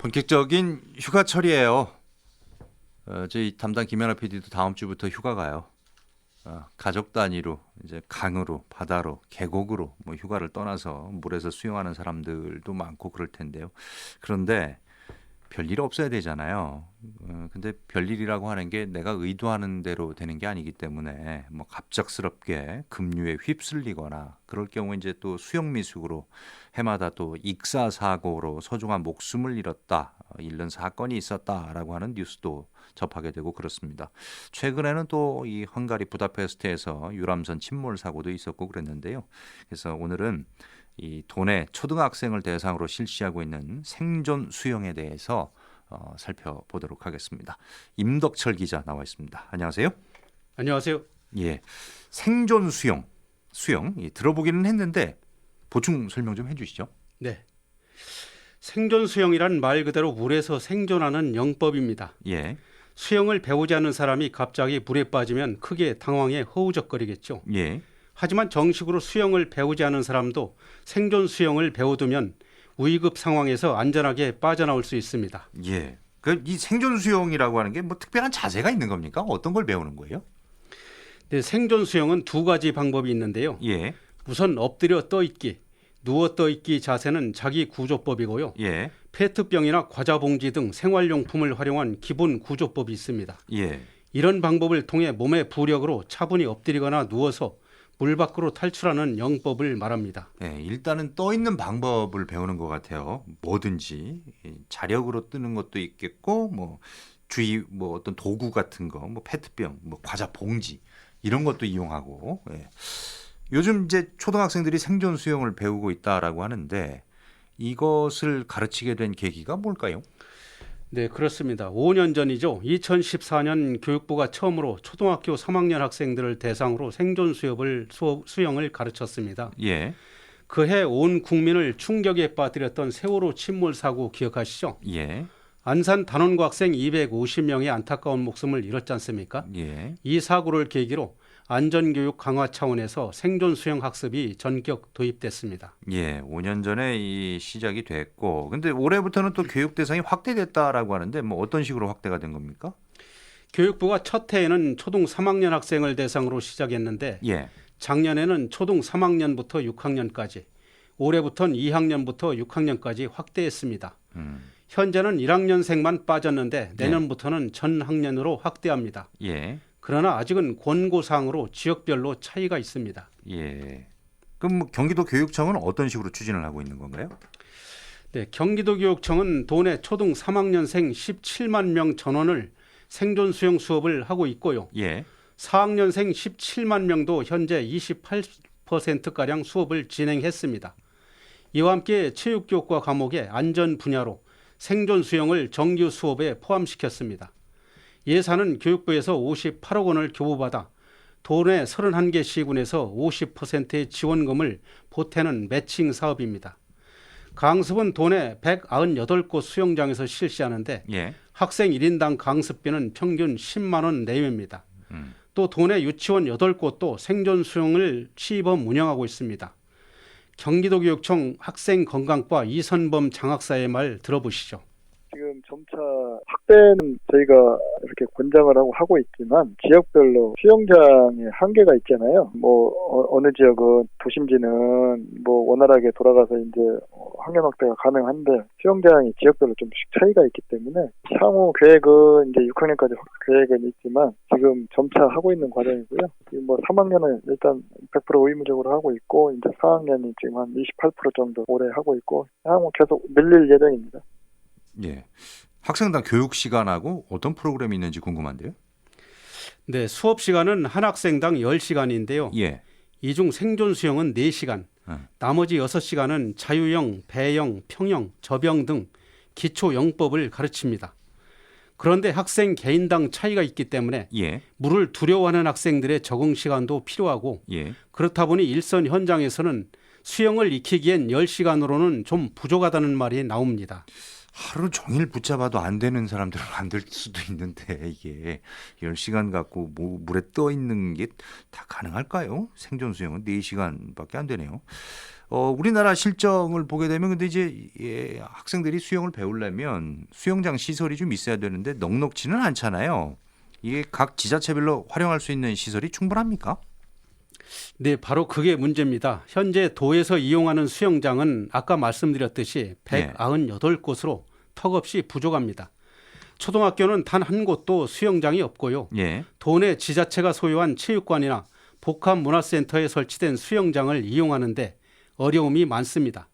본격적인 휴가철이에요. 저희 담당 김연아 PD도 다음 주부터 휴가 가요. 가족 단위로 이제 강으로, 바다로, 계곡으로 뭐 휴가를 떠나서 물에서 수영하는 사람들도 많고 그럴 텐데요. 그런데 별일 없어야 되잖아요. 근데 별일이라고 하는 게 내가 의도하는 대로 되는 게 아니기 때문에 뭐 갑작스럽게 급류에 휩쓸리거나 그럴 경우 이제 또 수영미숙으로 해마다 또 익사 사고로 소중한 목숨을 잃은 사건이 있었다라고 하는 뉴스도 접하게 되고 그렇습니다. 최근에는 또 이 헝가리 부다페스트에서 유람선 침몰 사고도 있었고 그랬는데요. 그래서 오늘은 이 도내 초등학생을 대상으로 실시하고 있는 생존 수영에 대해서 살펴보도록 하겠습니다. 임덕철 기자 나와 있습니다. 안녕하세요. 안녕하세요. 예, 생존 수영 들어보기는 했는데 보충 설명 좀 해주시죠. 네. 생존 수영이란 말 그대로 물에서 생존하는 영법입니다. 예, 수영을 배우지 않은 사람이 갑자기 물에 빠지면 크게 당황해 허우적거리겠죠. 예, 하지만 정식으로 수영을 배우지 않은 사람도 생존 수영을 배워두면 위급 상황에서 안전하게 빠져나올 수 있습니다. 예. 이 생존 수영이라고 하는 게 뭐 특별한 자세가 있는 겁니까? 어떤 걸 배우는 거예요? 네, 생존 수영은 두 가지 방법이 있는데요. 예, 우선 엎드려 떠있기, 누워 떠있기 자세는 자기 구조법이고요. 예, 페트병이나 과자 봉지 등 생활용품을 활용한 기본 구조법이 있습니다. 예. 이런 방법을 통해 몸의 부력으로 차분히 엎드리거나 누워서 물 밖으로 탈출하는 영법을 말합니다. 네, 일단은 떠 있는 방법을 배우는 것 같아요. 뭐든지 자력으로 뜨는 것도 있겠고, 뭐 주위 뭐 어떤 도구 같은 거, 뭐 페트병, 뭐 과자 봉지 이런 것도 이용하고. 예. 요즘 이제 초등학생들이 생존 수영을 배우고 있다라고 하는데 이것을 가르치게 된 계기가 뭘까요? 네, 그렇습니다. 5년 전이죠. 2014년 교육부가 처음으로 초등학교 3학년 학생들을 대상으로 생존 수영을 가르쳤습니다. 예, 그해 온 국민을 충격에 빠뜨렸던 세월호 침몰 사고 기억하시죠? 예, 안산 단원고 학생 250명의 안타까운 목숨을 잃었지 않습니까? 예. 이 사고를 계기로 안전교육 강화 차원에서 생존 수영 학습이 전격 도입됐습니다. 예, 5년 전에 이 시작이 됐고, 근데 올해부터는 또 교육 대상이 확대됐다라고 하는데 뭐 어떤 식으로 확대가 된 겁니까? 교육부가 첫 해에는 초등 3학년 학생을 대상으로 시작했는데 예, 작년에는 초등 3학년부터 6학년까지, 올해부터는 2학년부터 6학년까지 확대했습니다. 현재는 1학년생만 빠졌는데 내년부터는 전 학년으로 확대합니다. 예, 그러나 아직은 권고사항으로 지역별로 차이가 있습니다. 예. 그럼 뭐 경기도 교육청은 어떤 식으로 추진을 하고 있는 건가요? 네, 경기도교육청은 도내 초등 3학년생 17만 명 전원을 생존 수영 수업을 하고 있고요. 예, 4학년생 17만 명도 현재 28%가량 수업을 진행했습니다. 이와 함께 체육교육과 과목의 안전 분야로 생존 수영을 정규 수업에 포함시켰습니다. 예산은 교육부에서 58억 원을 교부받아 도내 31개 시군에서 50%의 지원금을 보태는 매칭 사업입니다. 강습은 도내 198곳 수영장에서 실시하는데 예, 학생 1인당 강습비는 평균 10만 원 내외입니다. 또 도내 유치원 8곳도 생존 수영을 시범 운영하고 있습니다. 경기도교육청 학생건강과 이선범 장학사의 말 들어보시죠. 지금 점차 확대는 저희가 이렇게 권장을 하고 있지만 지역별로 수영장의 한계가 있잖아요. 뭐 어느 지역은 도심지는 뭐 원활하게 돌아가서 이제 학년 확대가 가능한데 수영장이 지역별로 좀씩 차이가 있기 때문에 향후 계획은 이제 6학년까지 계획은 있지만 지금 점차 하고 있는 과정이고요. 지금 뭐 3학년은 일단 100% 의무적으로 하고 있고 이제 4학년이 지금 한 28% 정도 올해 하고 있고 향후 계속 늘릴 예정입니다. 예. 학생당 교육 시간하고 어떤 프로그램이 있는지 궁금한데요. 네, 수업 시간은 한 학생당 10시간인데요. 예, 이 중 생존 수영은 4시간, 나머지 6시간은 자유형, 배영, 평영, 접영 등 기초 영법을 가르칩니다. 그런데 학생 개인당 차이가 있기 때문에 예, 물을 두려워하는 학생들의 적응 시간도 필요하고 예, 그렇다 보니 일선 현장에서는 수영을 익히기엔 10시간으로는 좀 부족하다는 말이 나옵니다. 하루 종일 붙잡아도 안 되는 사람들은 안 될 수도 있는데 이게 10시간 갖고 물에 떠 있는 게 다 가능할까요? 생존 수영은 4시간밖에 안 되네요. 우리나라 실정을 보게 되면 근데 이제 학생들이 수영을 배우려면 수영장 시설이 좀 있어야 되는데 넉넉지는 않잖아요. 이게 각 지자체별로 활용할 수 있는 시설이 충분합니까? 네, 바로 그게 문제입니다. 현재 도에서 이용하는 수영장은 아까 말씀드렸듯이 198곳으로 턱없이 부족합니다. 초등학교는 단 한 곳도 수영장이 없고요. 예. 도내 지자체가 소유한 체육관이나 복합문화센터에 설치된 수영장을 이용하는데 어려움이 많습니다.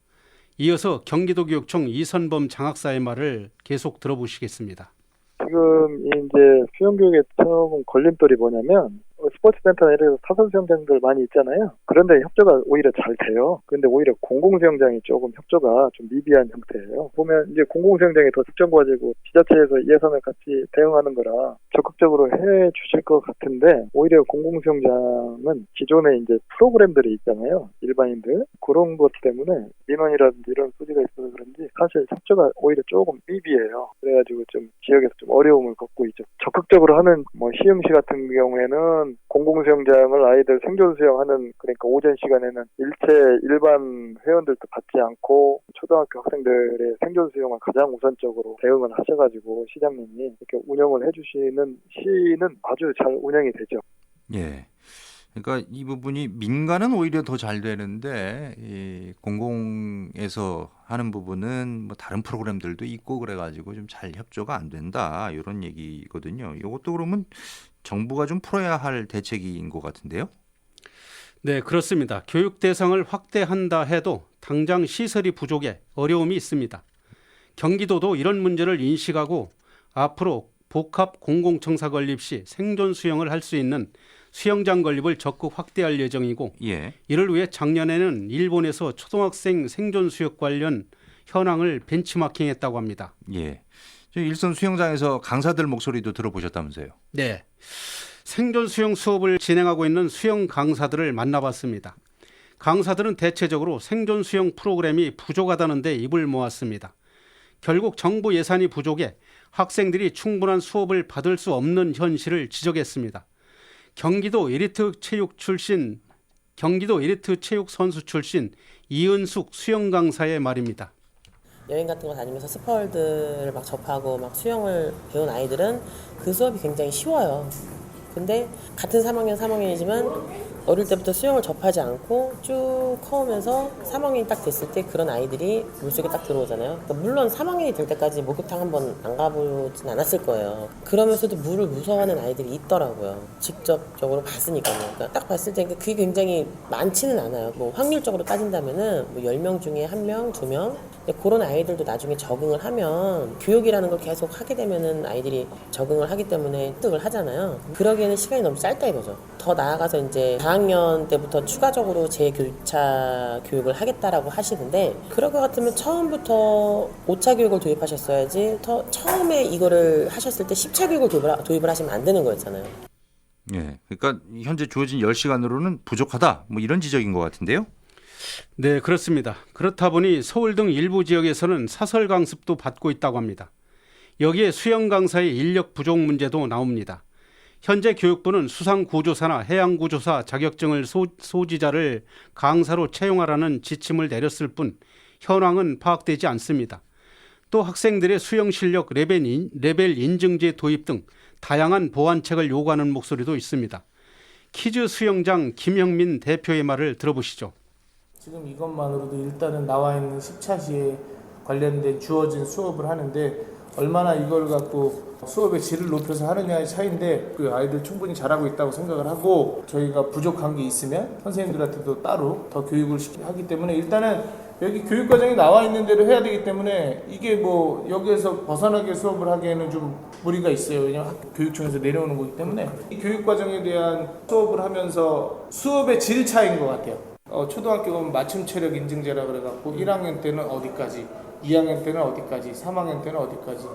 이어서 경기도교육청 이선범 장학사의 말을 계속 들어보시겠습니다. 지금 이제 수영교육의 처음 걸림돌이 뭐냐면 스포츠센터나 이런 사설 수영장들 많이 있잖아요. 그런데 협조가 오히려 잘 돼요. 그런데 오히려 공공수영장이 조금 협조가 좀 미비한 형태예요. 보면 이제 공공수영장이 더 특정고가지고 지자체에서 예산을 같이 대응하는 거라 적극적으로 해 주실 것 같은데 오히려 공공수영장은 기존에 이제 프로그램들이 있잖아요. 일반인들 그런 것 때문에 민원이라든지 이런 소지가 있어서 그런지 사실 협조가 오히려 조금 미비해요. 그래가지고 좀 지역에서 좀 어려움을 겪고 있죠. 적극적으로 하는 뭐 시흥시 같은 경우에는 공공수영장을 아이들 생존 수영하는 그러니까 오전 시간에는 일체 일반 회원들도 받지 않고 초등학교 학생들의 생존 수영을 가장 우선적으로 대응을 하셔가지고 시장님이 이렇게 운영을 해주시는 시는 아주 잘 운영이 되죠. 예. 그러니까 이 부분이 민간은 오히려 더 잘 되는데 이 공공에서 하는 부분은 뭐 다른 프로그램들도 있고 그래가지고 좀 잘 협조가 안 된다 이런 얘기거든요. 이것도 그러면 정부가 좀 풀어야 할 대책인 것 같은데요. 네, 그렇습니다. 교육 대상을 확대한다 해도 당장 시설이 부족해 어려움이 있습니다. 경기도도 이런 문제를 인식하고 앞으로 복합 공공청사 건립 시 생존 수영을 할 수 있는 수영장 건립을 적극 확대할 예정이고 예. 이를 위해 작년에는 일본에서 초등학생 생존 수영 관련 현황을 벤치마킹했다고 합니다. 예. 저 일선 수영장에서 강사들 목소리도 들어보셨다면서요. 네, 생존 수영 수업을 진행하고 있는 수영 강사들을 만나봤습니다. 강사들은 대체적으로 생존 수영 프로그램이 부족하다는 데 입을 모았습니다. 결국 정부 예산이 부족해 학생들이 충분한 수업을 받을 수 없는 현실을 지적했습니다. 경기도 엘리트 체육 선수 출신 이은숙 수영 강사의 말입니다. 여행 같은 거 다니면서 스파월드를 막 접하고 막 수영을 배운 아이들은 그 수업이 굉장히 쉬워요. 근데 같은 3학년이지만 어릴 때부터 수영을 접하지 않고 쭉 커오면서 3학년이 딱 됐을 때 그런 아이들이 물속에 딱 들어오잖아요. 그러니까 물론 3학년이 될 때까지 목욕탕 한번 안 가보진 않았을 거예요. 그러면서도 물을 무서워하는 아이들이 있더라고요. 직접적으로 봤으니까요. 그러니까 딱 봤을 때 그게 굉장히 많지는 않아요. 뭐 확률적으로 따진다면은 뭐 10명 중에 1명, 2명. 근데 그런 아이들도 나중에 적응을 하면 교육이라는 걸 계속 하게 되면은 아이들이 적응을 하기 때문에 습득을 하잖아요. 그러기에는 시간이 너무 짧다 이거죠. 더 나아가서 이제 4학년 때부터 추가적으로 재교차 교육을 하겠다라고 하시는데 그럴 것 같으면 처음부터 5차 교육을 도입하셨어야지 처음에 이거를 하셨을 때 10차 교육을 도입을 하시면 안 되는 거였잖아요. 예. 그러니까 현재 주어진 10시간으로는 부족하다. 뭐 이런 지적인 것 같은데요. 네, 그렇습니다. 그렇다 보니 서울 등 일부 지역에서는 사설 강습도 받고 있다고 합니다. 여기에 수영 강사의 인력 부족 문제도 나옵니다. 현재 교육부는 수상구조사나 해양구조사 자격증을 소지자를 강사로 채용하라는 지침을 내렸을 뿐 현황은 파악되지 않습니다. 또 학생들의 수영 실력 레벨 인증제 도입 등 다양한 보완책을 요구하는 목소리도 있습니다. 키즈 수영장 김형민 대표의 말을 들어보시죠. 지금 이것만으로도 일단은 나와 있는 10차 시에 관련된 주어진 수업을 하는데 얼마나 이걸 갖고 수업의 질을 높여서 하느냐의 차이인데 그 아이들 충분히 잘하고 있다고 생각을 하고 저희가 부족한 게 있으면 선생님들한테도 따로 더 교육을 하기 때문에 일단은 여기 교육과정이 나와 있는 대로 해야 되기 때문에 이게 뭐 여기에서 벗어나게 수업을 하기에는 좀 무리가 있어요. 왜냐하면 교육청에서 내려오는 거기 때문에 이 교육과정에 대한 수업을 하면서 수업의 질 차이인 것 같아요. 초등학교 가면 맞춤 체력 인증제라 그래갖고 1학년 때는 어디까지 2학년 때는 어디까지, 3학년 때는 어디까지,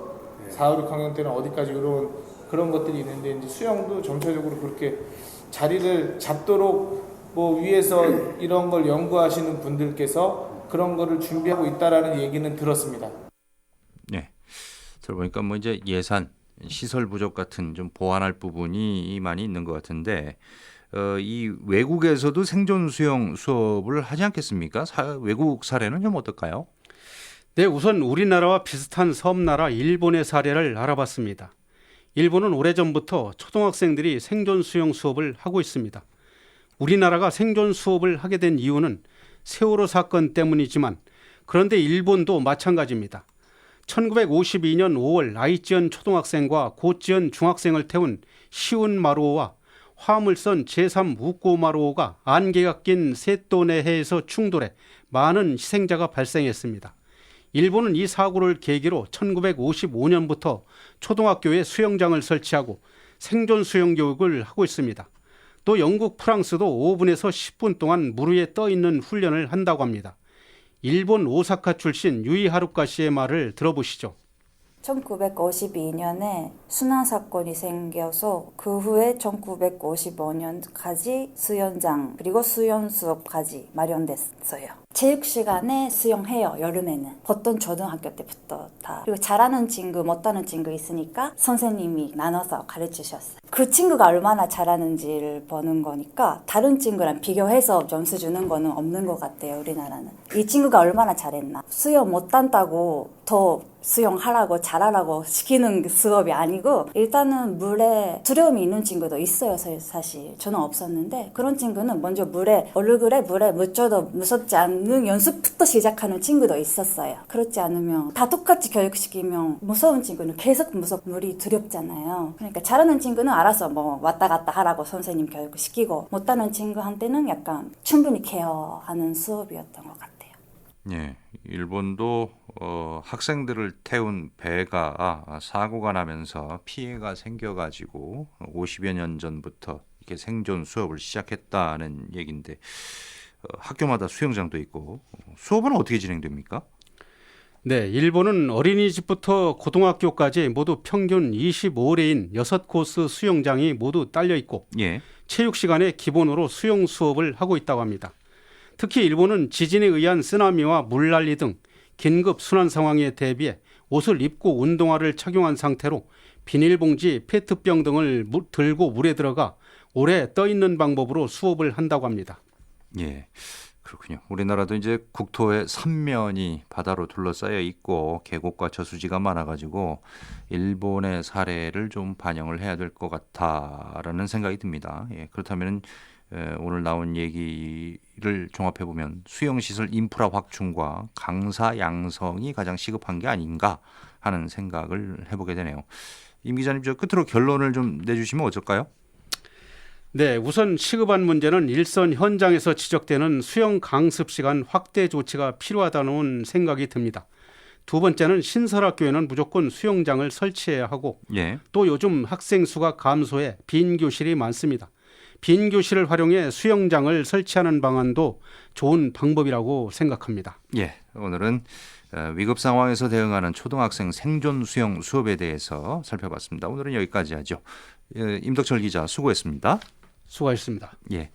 4, 5, 6학년 때는 어디까지 그런 것들이 있는데 이제 수영도 전체적으로 그렇게 자리를 잡도록 뭐 위에서 이런 걸 연구하시는 분들께서 그런 거를 준비하고 있다라는 얘기는 들었습니다. 네. 들어보니까 뭐 이제 예산, 시설 부족 같은 좀 보완할 부분이 많이 있는 것 같은데 이 외국에서도 생존 수영 수업을 하지 않겠습니까? 외국 사례는 좀 어떨까요? 네, 우선 우리나라와 비슷한 섬나라 일본의 사례를 알아봤습니다. 일본은 오래전부터 초등학생들이 생존 수영 수업을 하고 있습니다. 우리나라가 생존 수업을 하게 된 이유는 세월호 사건 때문이지만 그런데 일본도 마찬가지입니다. 1952년 5월 아이치현 초등학생과 고치현 중학생을 태운 시운마루오와 화물선 제3 우꼬마루오가 안개가 낀 세토네 해에서 충돌해 많은 희생자가 발생했습니다. 일본은 이 사고를 계기로 1955년부터 초등학교에 수영장을 설치하고 생존 수영 교육을 하고 있습니다. 또 영국, 프랑스도 5분에서 10분 동안 물 위에 떠 있는 훈련을 한다고 합니다. 일본 오사카 출신 유이하루카 씨의 말을 들어보시죠. 1952년에 순환 사건이 생겨서 그 후에 1955년까지 수영장 그리고 수영 수업까지 마련됐어요. 체육 시간에 수영해요. 여름에는 보통 초등학교 때부터 다. 그리고 잘하는 친구 못하는 친구 있으니까 선생님이 나눠서 가르치셨어요. 그 친구가 얼마나 잘하는지를 보는 거니까 다른 친구랑 비교해서 점수 주는 거는 없는 것 같아요. 우리나라는 이 친구가 얼마나 잘했나. 수영 못한다고 더 수영하라고 잘하라고 시키는 수업이 아니고 일단은 물에 두려움이 있는 친구도 있어요. 사실 저는 없었는데 그런 친구는 먼저 얼굴에 물에 묻혀도 무섭지 않는 연습부터 시작하는 친구도 있었어요. 그렇지 않으면 다 똑같이 교육시키면 무서운 친구는 계속 물이 두렵잖아요. 그러니까 잘하는 친구는 알아서 뭐 왔다 갔다 하라고 선생님 교육시키고 못하는 친구한테는 약간 충분히 케어하는 수업이었던 것 같아요. 예, 일본도 학생들을 태운 배가 사고가 나면서 피해가 생겨가지고 50여 년 전부터 이렇게 생존 수업을 시작했다는 얘기인데 학교마다 수영장도 있고 수업은 어떻게 진행됩니까? 네, 일본은 어린이집부터 고등학교까지 모두 평균 25레인 6코스 수영장이 모두 딸려 있고 예. 체육 시간에 기본으로 수영 수업을 하고 있다고 합니다. 특히 일본은 지진에 의한 쓰나미와 물난리 등 긴급 순환 상황에 대비해 옷을 입고 운동화를 착용한 상태로 비닐봉지, 페트병 등을 들고 물에 들어가 오래 떠 있는 방법으로 수업을 한다고 합니다. 예, 그렇군요. 우리나라도 이제 국토의 3면이 바다로 둘러싸여 있고 계곡과 저수지가 많아가지고 일본의 사례를 좀 반영을 해야 될 것 같다라는 생각이 듭니다. 예, 그렇다면 오늘 나온 얘기를 종합해 보면 수영시설 인프라 확충과 강사 양성이 가장 시급한 게 아닌가 하는 생각을 해보게 되네요. 임 기자님, 저 끝으로 결론을 좀 내주시면 어떨까요? 네, 우선 시급한 문제는 일선 현장에서 지적되는 수영 강습 시간 확대 조치가 필요하다는 생각이 듭니다. 두 번째는 신설학교에는 무조건 수영장을 설치해야 하고 예. 또 요즘 학생 수가 감소해 빈 교실이 많습니다. 빈 교실을 활용해 수영장을 설치하는 방안도 좋은 방법이라고 생각합니다. 예, 오늘은 위급 상황에서 대응하는 초등학생 생존 수영 수업에 대해서 살펴봤습니다. 오늘은 여기까지 하죠. 임덕철 기자 수고했습니다. 수고하셨습니다. 예.